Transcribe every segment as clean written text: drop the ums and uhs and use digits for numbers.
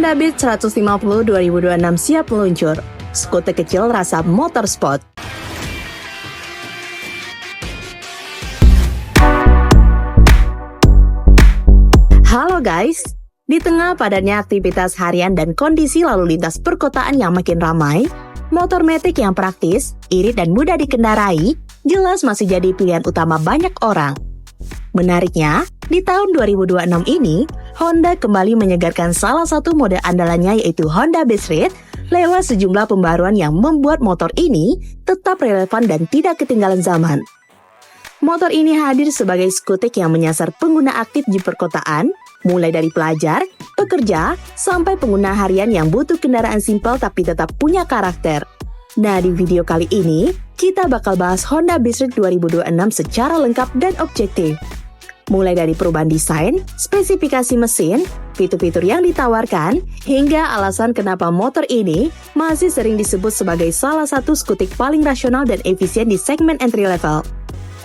Honda Beat 150 2026 siap meluncur. Skuter kecil rasa motorsport. Halo guys, di tengah padatnya aktivitas harian dan kondisi lalu lintas perkotaan yang makin ramai, motor matic yang praktis, irit dan mudah dikendarai, jelas masih jadi pilihan utama banyak orang. Menariknya, di tahun 2026 ini, Honda kembali menyegarkan salah satu model andalannya yaitu Honda Beat Street lewat sejumlah pembaruan yang membuat motor ini tetap relevan dan tidak ketinggalan zaman. Motor ini hadir sebagai skuter yang menyasar pengguna aktif di perkotaan, mulai dari pelajar, pekerja, sampai pengguna harian yang butuh kendaraan simpel tapi tetap punya karakter. Nah, di video kali ini, kita bakal bahas Honda Beat Street 2026 secara lengkap dan objektif. Mulai dari perubahan desain, spesifikasi mesin, fitur-fitur yang ditawarkan, hingga alasan kenapa motor ini masih sering disebut sebagai salah satu skuter paling rasional dan efisien di segmen entry level.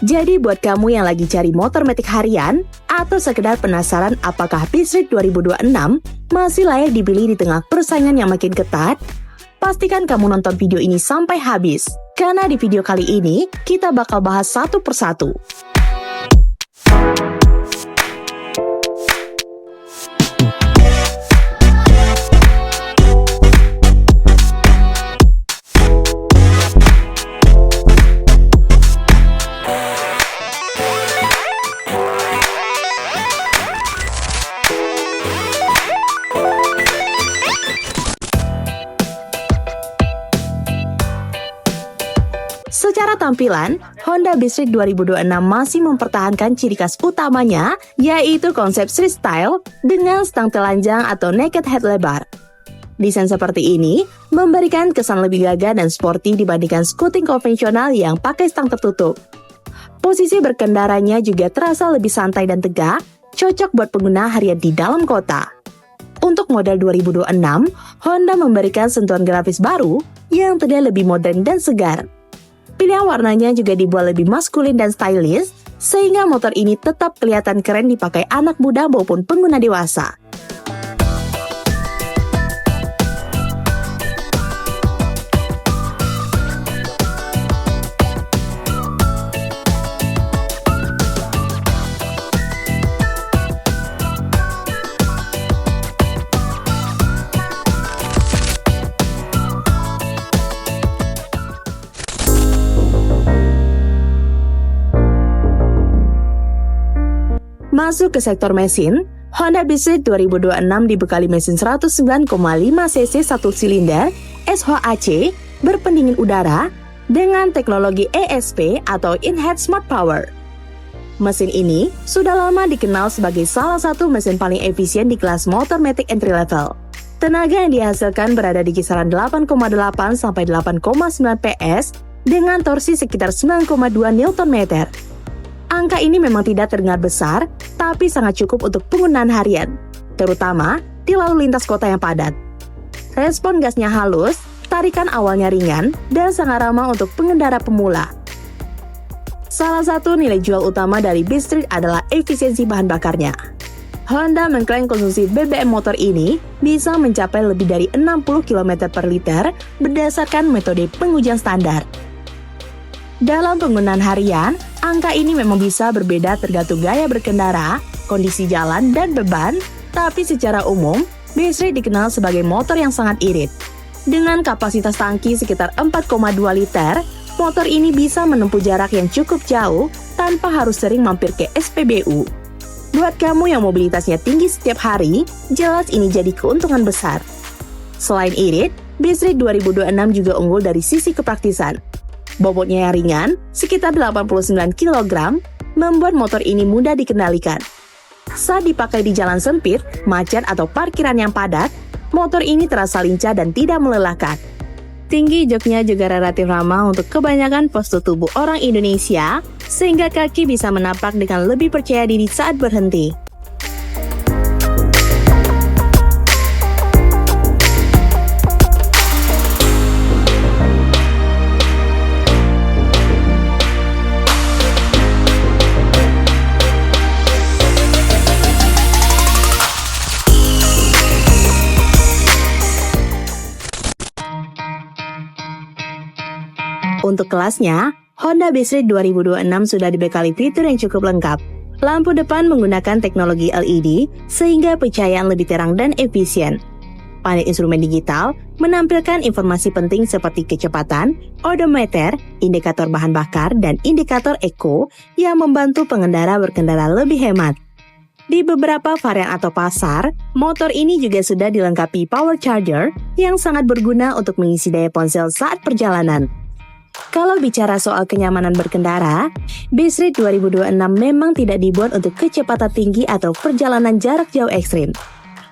Jadi buat kamu yang lagi cari motor matic harian, atau sekedar penasaran apakah Beat Street 2026 masih layak dibeli di tengah persaingan yang makin ketat, pastikan kamu nonton video ini sampai habis, karena di video kali ini kita bakal bahas satu persatu. Secara tampilan, Honda Beat Street 2026 masih mempertahankan ciri khas utamanya, yaitu konsep street style dengan stang telanjang atau naked head lebar. Desain seperti ini memberikan kesan lebih gagah dan sporty dibandingkan skuter konvensional yang pakai stang tertutup. Posisi berkendaranya juga terasa lebih santai dan tegak, cocok buat pengguna harian di dalam kota. Untuk model 2026, Honda memberikan sentuhan grafis baru yang terlihat lebih modern dan segar. Pilihan warnanya juga dibuat lebih maskulin dan stylish, sehingga motor ini tetap kelihatan keren dipakai anak muda maupun pengguna dewasa. Masuk ke sektor mesin, Honda Beat Street 2026 dibekali mesin 109,5 cc 1 silinder SHAC berpendingin udara dengan teknologi ESP atau Enhanced Smart Power. Mesin ini sudah lama dikenal sebagai salah satu mesin paling efisien di kelas motor matic entry level. Tenaga yang dihasilkan berada di kisaran 8,8 sampai 8,9 PS dengan torsi sekitar 9,2 Nm. Angka ini memang tidak terdengar besar, tapi sangat cukup untuk penggunaan harian, terutama di lalu lintas kota yang padat. Respon gasnya halus, tarikan awalnya ringan, dan sangat ramah untuk pengendara pemula. Salah satu nilai jual utama dari Beat Street adalah efisiensi bahan bakarnya. Honda mengklaim konsumsi BBM motor ini bisa mencapai lebih dari 60 km per liter berdasarkan metode pengujian standar. Dalam penggunaan harian, angka ini memang bisa berbeda tergantung gaya berkendara, kondisi jalan, dan beban, tapi secara umum, Beat Street dikenal sebagai motor yang sangat irit. Dengan kapasitas tangki sekitar 4,2 liter, motor ini bisa menempuh jarak yang cukup jauh tanpa harus sering mampir ke SPBU. Buat kamu yang mobilitasnya tinggi setiap hari, jelas ini jadi keuntungan besar. Selain irit, Beat Street 2026 juga unggul dari sisi kepraktisan. Bobotnya yang ringan, sekitar 89 kg, membuat motor ini mudah dikendalikan. Saat dipakai di jalan sempit, macet atau parkiran yang padat, motor ini terasa lincah dan tidak melelahkan. Tinggi joknya juga relatif ramah untuk kebanyakan postur tubuh orang Indonesia, sehingga kaki bisa menapak dengan lebih percaya diri saat berhenti. Untuk kelasnya, Honda Bizrit 2026 sudah dibekali fitur yang cukup lengkap. Lampu depan menggunakan teknologi LED sehingga pencahayaan lebih terang dan efisien. Panel instrumen digital menampilkan informasi penting seperti kecepatan, odometer, indikator bahan bakar, dan indikator eco yang membantu pengendara berkendara lebih hemat. Di beberapa varian atau pasar, motor ini juga sudah dilengkapi power charger yang sangat berguna untuk mengisi daya ponsel saat perjalanan. Kalau bicara soal kenyamanan berkendara, Bizrit 2026 memang tidak dibuat untuk kecepatan tinggi atau perjalanan jarak jauh ekstrim.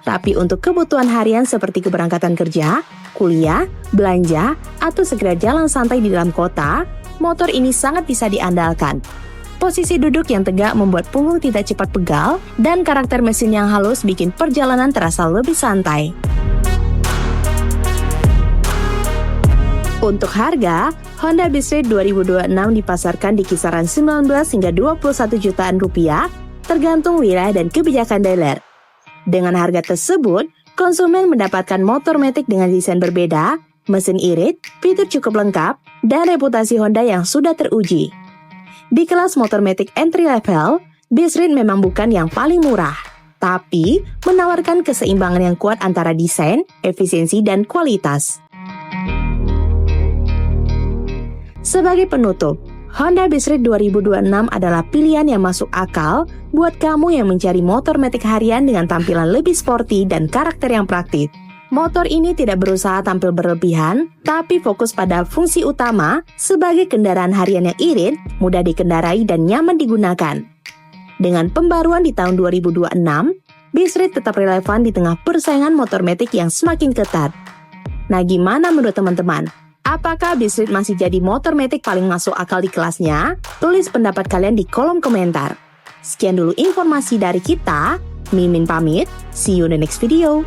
Tapi untuk kebutuhan harian seperti keberangkatan kerja, kuliah, belanja, atau segera jalan santai di dalam kota, motor ini sangat bisa diandalkan. Posisi duduk yang tegak membuat punggung tidak cepat pegal, dan karakter mesin yang halus bikin perjalanan terasa lebih santai. Untuk harga, Honda Bizrit 2026 dipasarkan di kisaran 19 hingga 21 jutaan rupiah, tergantung wilayah dan kebijakan dealer. Dengan harga tersebut, konsumen mendapatkan motor matic dengan desain berbeda, mesin irit, fitur cukup lengkap, dan reputasi Honda yang sudah teruji. Di kelas motor matic entry level, Bizrit memang bukan yang paling murah, tapi menawarkan keseimbangan yang kuat antara desain, efisiensi, dan kualitas. Sebagai penutup, Honda Bizrit 2026 adalah pilihan yang masuk akal buat kamu yang mencari motor matic harian dengan tampilan lebih sporty dan karakter yang praktis. Motor ini tidak berusaha tampil berlebihan, tapi fokus pada fungsi utama sebagai kendaraan harian yang irit, mudah dikendarai, dan nyaman digunakan. Dengan pembaruan di tahun 2026, Bizrit tetap relevan di tengah persaingan motor matic yang semakin ketat. Nah, gimana menurut teman-teman? Apakah Bizrit masih jadi motor matic paling masuk akal di kelasnya? Tulis pendapat kalian di kolom komentar. Sekian dulu informasi dari kita. Mimin pamit, see you in the next video.